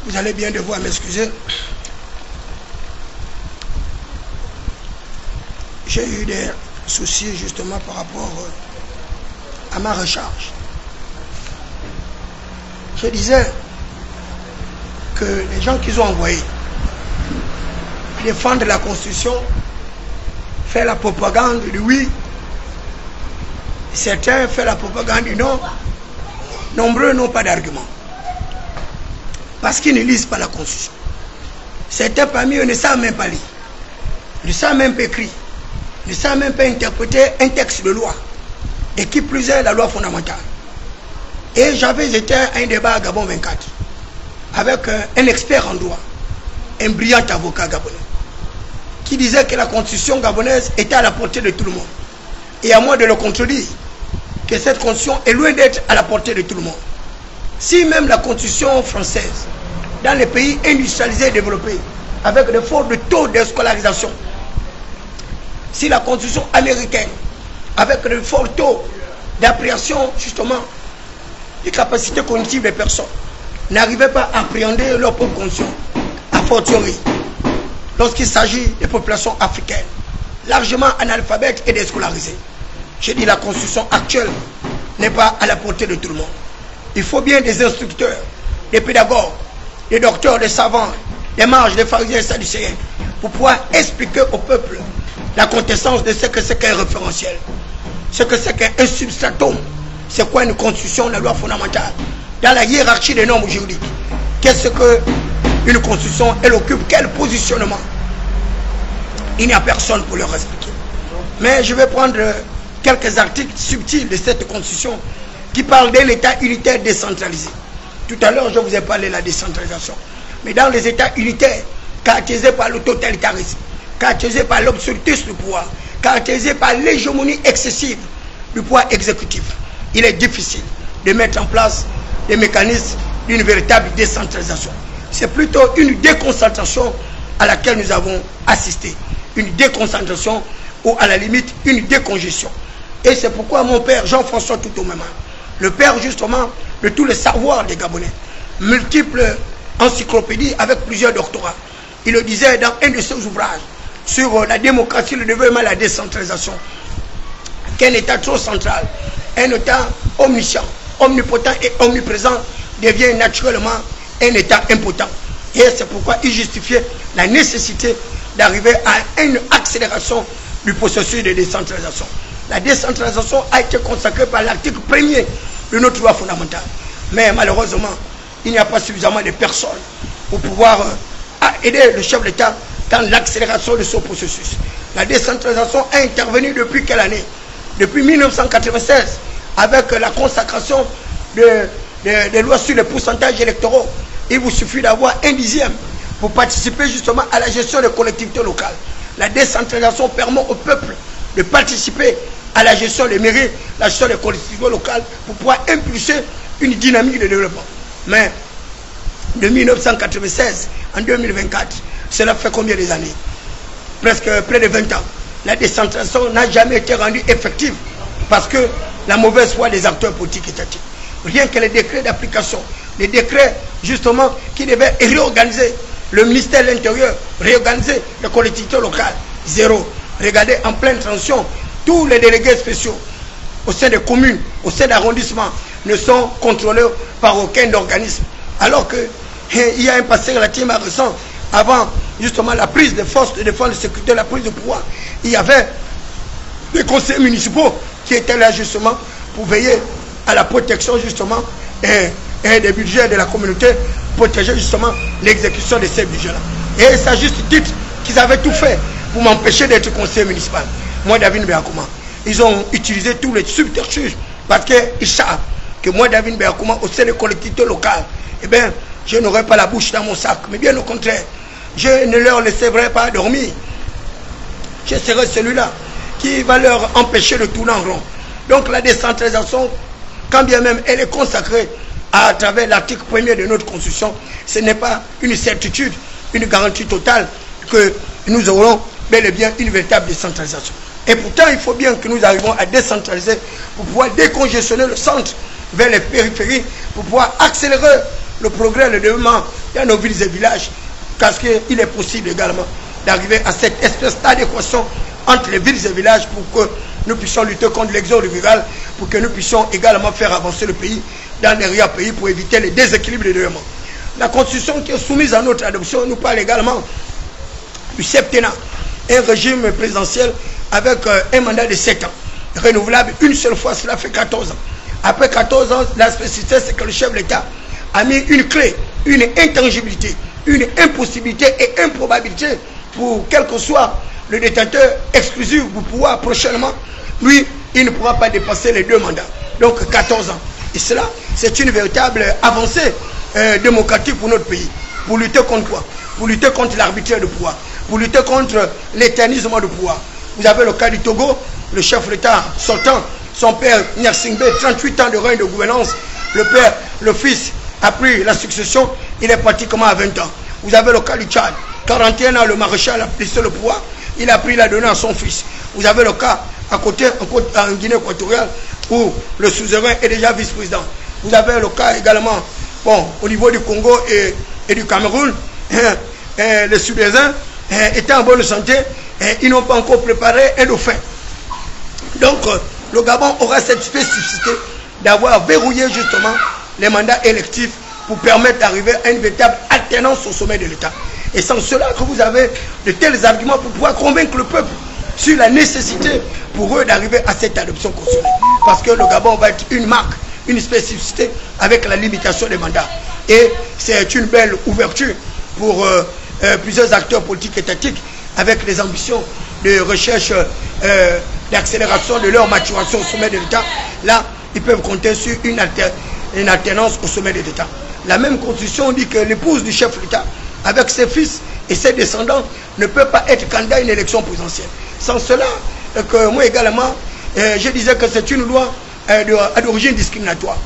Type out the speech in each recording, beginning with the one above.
Vous allez bien devoir m'excuser. J'ai eu des soucis justement par rapport à ma recharge. Je disais que les gens qu'ils ont envoyés défendre la Constitution, faire la propagande du oui, certains font la propagande du non, nombreux n'ont pas d'argument. Parce qu'ils ne lisent pas la Constitution. Certains parmi eux ne savent même pas lire, ne savent même pas écrire, ne savent même pas interpréter un texte de loi, et qui plus est la loi fondamentale. Et j'avais été à un débat à Gabon 24 avec un expert en droit, un brillant avocat gabonais, qui disait que la Constitution gabonaise était à la portée de tout le monde. Et à moi de le contredire, que cette Constitution est loin d'être à la portée de tout le monde. Si même la Constitution française, dans les pays industrialisés et développés, avec de forts taux de scolarisation, si la Constitution américaine, avec de forts taux d'appréhension justement des capacités cognitives des personnes, n'arrivait pas à appréhender leur propre conscience, a fortiori lorsqu'il s'agit des populations africaines, largement analphabètes et déscolarisées. Je dis la Constitution actuelle n'est pas à la portée de tout le monde. Il faut bien des instructeurs, des pédagogues, des docteurs, des savants, des mages, des pharisiens et sadducéens, pour pouvoir expliquer au peuple la contestance de ce que c'est qu'un référentiel, ce que c'est qu'un substratum, c'est quoi une constitution, la loi fondamentale, dans la hiérarchie des normes juridiques. Qu'est-ce qu'une constitution, elle occupe quel positionnement? Il n'y a personne pour leur expliquer. Mais je vais prendre quelques articles subtils de cette constitution qui parlent d'un État unitaire décentralisé. Tout à l'heure, je vous ai parlé de la décentralisation. Mais dans les États unitaires, caractérisés par le totalitarisme, caractérisés par l'absolutisme du pouvoir, caractérisés par l'hégémonie excessive du pouvoir exécutif, il est difficile de mettre en place des mécanismes d'une véritable décentralisation. C'est plutôt une déconcentration à laquelle nous avons assisté. Une déconcentration ou à la limite une décongestion. Et c'est pourquoi mon père Jean-François Toutou-Mema, le père justement de tous les savoirs des Gabonais, multiples encyclopédies avec plusieurs doctorats, il le disait dans un de ses ouvrages sur la démocratie, le développement et la décentralisation, qu'un État trop central, un État omniscient, omnipotent et omniprésent devient naturellement un État impotent. Et c'est pourquoi il justifiait la nécessité d'arriver à une accélération du processus de décentralisation. La décentralisation a été consacrée par l'article 1er de notre loi fondamentale. Mais malheureusement, il n'y a pas suffisamment de personnes pour pouvoir aider le chef d'État dans l'accélération de ce processus. La décentralisation a intervenu depuis quelle année? Depuis 1996, avec la consacration des lois sur les pourcentages électoraux. Il vous suffit d'avoir 1/10 pour participer justement à la gestion des collectivités locales. La décentralisation permet au peuple de participer à la gestion des mairies, la gestion des collectivités locales, pour pouvoir impulser une dynamique de développement. Mais de 1996 en 2024, cela fait combien d'années? Presque près de 20 ans. La décentralisation n'a jamais été rendue effective parce que la mauvaise foi des acteurs politiques étatiques. Rien que les décrets d'application, les décrets justement qui devaient réorganiser le ministère de l'Intérieur, réorganiser les collectivités locales, zéro. Regardez, en pleine transition, tous les délégués spéciaux au sein des communes, au sein d'arrondissements, ne sont contrôlés par aucun organisme. Alors qu'il y a un passé relativement récent, avant justement la prise des forces de défense et de sécurité, la prise de pouvoir, il y avait des conseils municipaux qui étaient là justement pour veiller à la protection justement et des budgets de la communauté, protéger justement l'exécution de ces budgets-là. Et c'est à juste titre qu'ils avaient tout fait pour m'empêcher d'être conseiller municipal. Moi, David Beakouma, ils ont utilisé tous les subterfuges parce qu'ils savent que moi, David Beakouma, au sein des collectivités locales, eh bien, je n'aurais pas la bouche dans mon sac. Mais bien au contraire, je ne leur laisserai pas dormir. Je serai celui-là qui va leur empêcher de tourner en rond. Donc la décentralisation, quand bien même elle est consacrée à travers l'article 1er de notre Constitution, ce n'est pas une certitude, une garantie totale que nous aurons bel et bien une véritable décentralisation. Et pourtant, il faut bien que nous arrivions à décentraliser pour pouvoir décongestionner le centre vers les périphéries, pour pouvoir accélérer le progrès, le développement dans nos villes et villages, parce qu'il est possible également d'arriver à cette espèce d'adéquation entre les villes et villages pour que nous puissions lutter contre l'exode rural, pour que nous puissions également faire avancer le pays dans l'arrière-pays pour éviter les déséquilibres de développement. La constitution qui est soumise à notre adoption nous parle également du septennat, un régime présidentiel avec un mandat de 7 ans, renouvelable une seule fois, cela fait 14 ans. Après 14 ans, la spécificité, c'est que le chef de l'État a mis une clé, une intangibilité, une impossibilité et improbabilité pour quel que soit le détenteur exclusif du pouvoir prochainement. Lui, il ne pourra pas dépasser les 2 mandats. Donc 14 ans. Et cela, c'est une véritable avancée démocratique pour notre pays. Pour lutter contre quoi? Pour lutter contre l'arbitraire de pouvoir. Pour lutter contre l'éternisme de pouvoir. Vous avez le cas du Togo, le chef de l'État sortant, son père Nyersingbe, 38 ans de règne de gouvernance. Le père, le fils a pris la succession, il est pratiquement à 20 ans. Vous avez le cas du Tchad, 41 ans, le maréchal a pris le pouvoir, il a pris la donnée à son fils. Vous avez le cas à côté, en Guinée équatoriale, où le suzerain est déjà vice-président. Vous avez le cas également, bon, au niveau du Congo et du Cameroun, les Sud-Africains étaient en bonne santé, ils n'ont pas encore préparé un dauphin. Donc, le Gabon aura cette spécificité d'avoir verrouillé justement les mandats électifs pour permettre d'arriver à une véritable alternance au sommet de l'État. Et sans cela que vous avez de tels arguments pour pouvoir convaincre le peuple sur la nécessité pour eux d'arriver à cette adoption constitutionnelle. Parce que le Gabon va être une marque, une spécificité avec la limitation des mandats. Et c'est une belle ouverture pour plusieurs acteurs politiques étatiques avec les ambitions de recherche, d'accélération de leur maturation au sommet de l'État. Là, ils peuvent compter sur une alternance au sommet de l'État. La même constitution dit que l'épouse du chef de l'État, avec ses fils et ses descendants, ne peut pas être candidat à une élection présidentielle. Sans cela, que moi également, je disais que c'est une loi d'origine discriminatoire.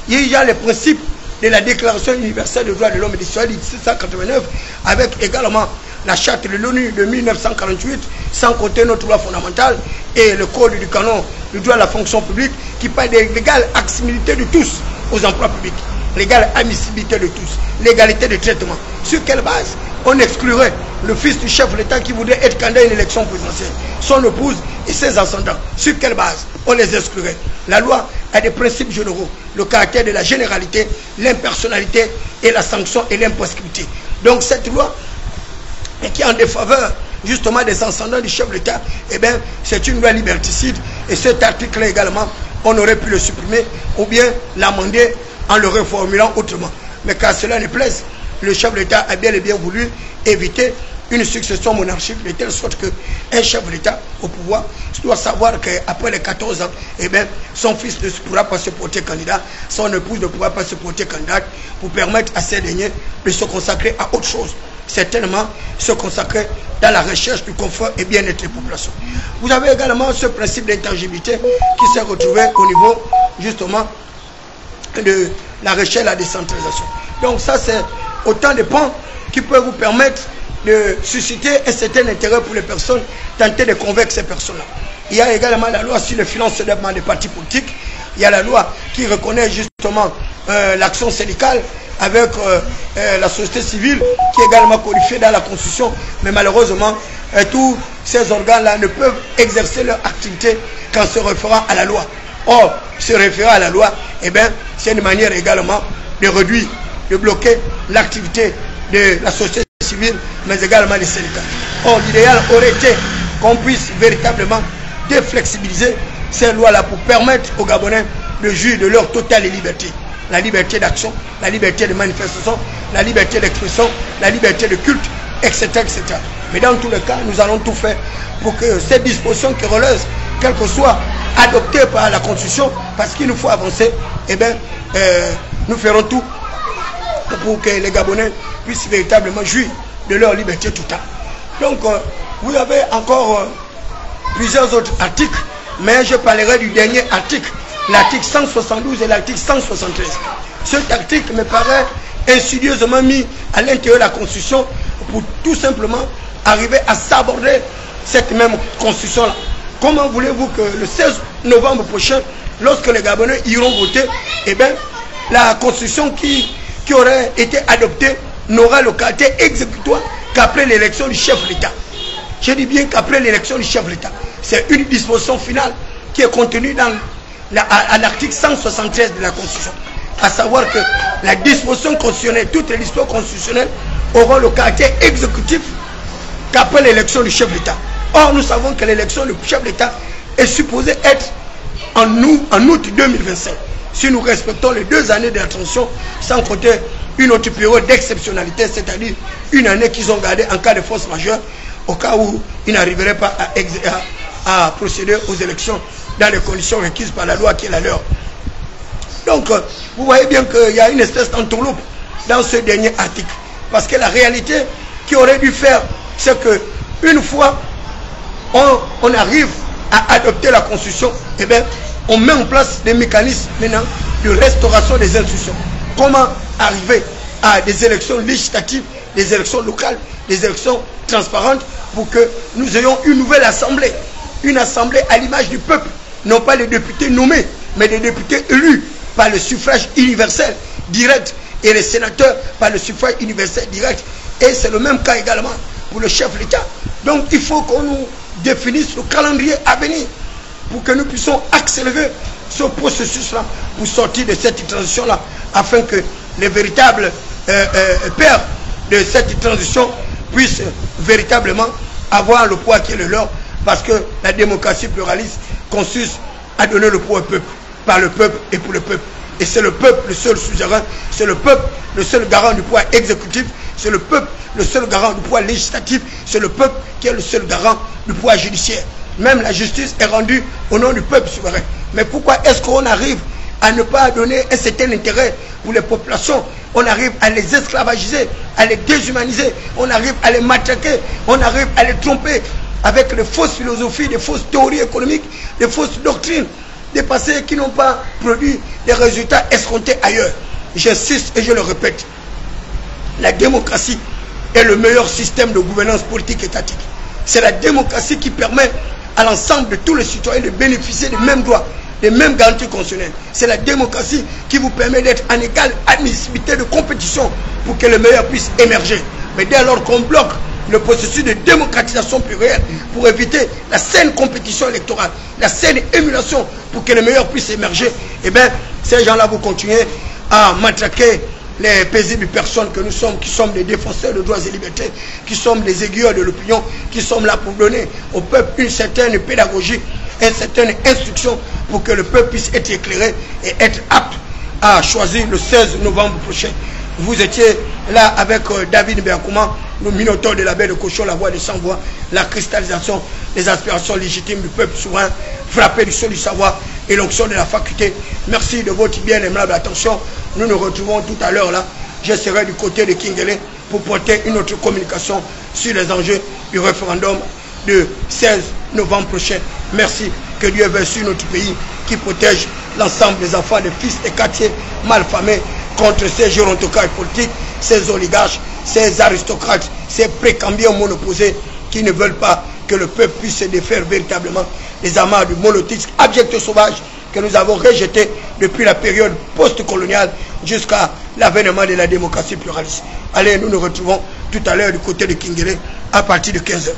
Il y a les principes de la Déclaration universelle des droits de l'homme et des citoyens de 1789, avec également la charte de l'ONU de 1948, sans compter notre loi fondamentale et le code du canon du droit à la fonction publique qui parle de l'égale accessibilité de tous aux emplois publics, l'égale admissibilité de tous, l'égalité de traitement. Sur quelle base on exclurait le fils du chef de l'État qui voudrait être candidat à une élection présidentielle, son épouse et ses ascendants? Sur quelle base on les exclurait? La loi a des principes généraux, le caractère de la généralité, l'impersonnalité et la sanction et l'imprescriptibilité. Donc cette loi qui est en défaveur justement des ascendants du chef de l'État, eh bien c'est une loi liberticide et cet article également, on aurait pu le supprimer ou bien l'amender en le reformulant autrement. Mais qu'à cela ne plaise, le chef de l'État a bien et bien voulu éviter une succession monarchique de telle sorte qu'un chef de l'État au pouvoir doit savoir qu'après les 14 ans, eh bien, son fils ne pourra pas se porter candidat, son épouse ne pourra pas se porter candidate pour permettre à ces derniers de se consacrer à autre chose. Certainement se consacrer dans la recherche du confort et bien-être des populations. Vous avez également ce principe d'intangibilité qui s'est retrouvé au niveau justement de la recherche et la décentralisation. Donc ça c'est autant de points qui peuvent vous permettre de susciter un certain intérêt pour les personnes, tenter de convaincre ces personnes-là. Il y a également la loi sur le financement des partis politiques. Il y a la loi qui reconnaît justement l'action syndicale avec la société civile qui est également codifiée dans la Constitution. Mais malheureusement, tous ces organes-là ne peuvent exercer leur activité qu'en se référant à la loi. Or, se référer à la loi, eh bien, c'est une manière également de réduire, de bloquer l'activité de la société civile, mais également des syndicats. Or, l'idéal aurait été qu'on puisse véritablement déflexibiliser ces lois-là pour permettre aux Gabonais de jouir de leur totale liberté. La liberté d'action, la liberté de manifestation, la liberté d'expression, la liberté de culte, etc., etc. Mais dans tous les cas, nous allons tout faire pour que ces dispositions qui relèvent, quelles que soient adoptées par la Constitution, parce qu'il nous faut avancer, eh bien, nous ferons tout pour que les Gabonais puissent véritablement jouir de leur liberté totale. Donc, vous avez encore plusieurs autres articles, mais je parlerai du dernier article, l'article 172 et l'article 173. Cet article me paraît insidieusement mis à l'intérieur de la Constitution pour tout simplement arriver à saborder cette même Constitution-là. Comment voulez-vous que le 16 novembre prochain, lorsque les Gabonais iront voter, eh bien, la Constitution qui aurait été adoptée n'aura le caractère exécutoire qu'après l'élection du chef de l'État. Je dis bien qu'après l'élection du chef de l'État. C'est une disposition finale qui est contenue dans à l'article 173 de la Constitution. À savoir que la disposition constitutionnelle, toutes les dispositions constitutionnelles auront le caractère exécutif qu'après l'élection du chef de l'État. Or, nous savons que l'élection du chef de l'État est supposée être en août 2025. Si nous respectons les 2 années de la transition, sans compter une autre période d'exceptionnalité, c'est-à-dire une année qu'ils ont gardée en cas de force majeure, au cas où ils n'arriveraient pas à procéder aux élections dans les conditions requises par la loi qui est la leur. Donc, vous voyez bien qu'il y a une espèce d'entourloupe dans ce dernier article. Parce que la réalité qui aurait dû faire, c'est que une fois on arrive à adopter la Constitution, eh bien, on met en place des mécanismes maintenant de restauration des institutions. Comment arriver à des élections législatives, des élections locales, des élections transparentes pour que nous ayons une nouvelle assemblée. Une assemblée à l'image du peuple, non pas les députés nommés, mais des députés élus par le suffrage universel direct et les sénateurs par le suffrage universel direct. Et c'est le même cas également pour le chef de l'État. Donc il faut qu'on nous définisse le calendrier à venir pour que nous puissions accélérer ce processus-là pour sortir de cette transition-là, afin que les véritables pères de cette transition puissent véritablement avoir le poids qui est le leur, parce que la démocratie pluraliste consiste à donner le poids au peuple, par le peuple et pour le peuple. Et c'est le peuple le seul suzerain, c'est le peuple le seul garant du pouvoir exécutif, c'est le peuple le seul garant du pouvoir législatif, c'est le peuple qui est le seul garant du pouvoir judiciaire. Même la justice est rendue au nom du peuple souverain. Mais pourquoi est-ce qu'on arrive à ne pas donner un certain intérêt pour les populations? On arrive à les esclavagiser, à les déshumaniser, on arrive à les matraquer, on arrive à les tromper avec les fausses philosophies, des fausses théories économiques, des fausses doctrines, des passés qui n'ont pas produit des résultats escomptés ailleurs. J'insiste et je le répète, la démocratie est le meilleur système de gouvernance politique étatique. C'est la démocratie qui permet à l'ensemble de tous les citoyens de bénéficier des mêmes droits, des mêmes garanties constitutionnelles. C'est la démocratie qui vous permet d'être en égale admissibilité de compétition pour que le meilleur puisse émerger. Mais dès lors qu'on bloque le processus de démocratisation plurielle pour éviter la saine compétition électorale, la saine émulation pour que le meilleur puisse émerger, eh bien, ces gens-là vont continuer à matraquer les paisibles personnes que nous sommes, qui sommes des défenseurs de droits et libertés, qui sommes des aiguilleurs de l'opinion, qui sommes là pour donner au peuple une certaine pédagogie, une certaine instruction pour que le peuple puisse être éclairé et être apte à choisir le 16 novembre prochain. Vous étiez là avec David Berkouma, le minotaure de la baie de Cochon, la voix des sans-voix, la cristallisation des aspirations légitimes du peuple souverain, frappé du sol du savoir et l'onction de la faculté. Merci de votre bien aimable attention. Nous nous retrouvons tout à l'heure là. Je serai du côté de Kingele pour porter une autre communication sur les enjeux du référendum de 16 novembre prochain. Merci. Que Dieu veille sur notre pays, qui protège l'ensemble des enfants, des fils des quartiers malfamés contre ces gérontocrates politiques, ces oligarches, ces aristocrates, ces précambiens monoposés qui ne veulent pas que le peuple puisse se défaire véritablement des amarres du monothéisme abject sauvage que nous avons rejeté depuis la période post-coloniale jusqu'à l'avènement de la démocratie pluraliste. Allez, nous nous retrouvons tout à l'heure du côté de Kingele à partir de 15h.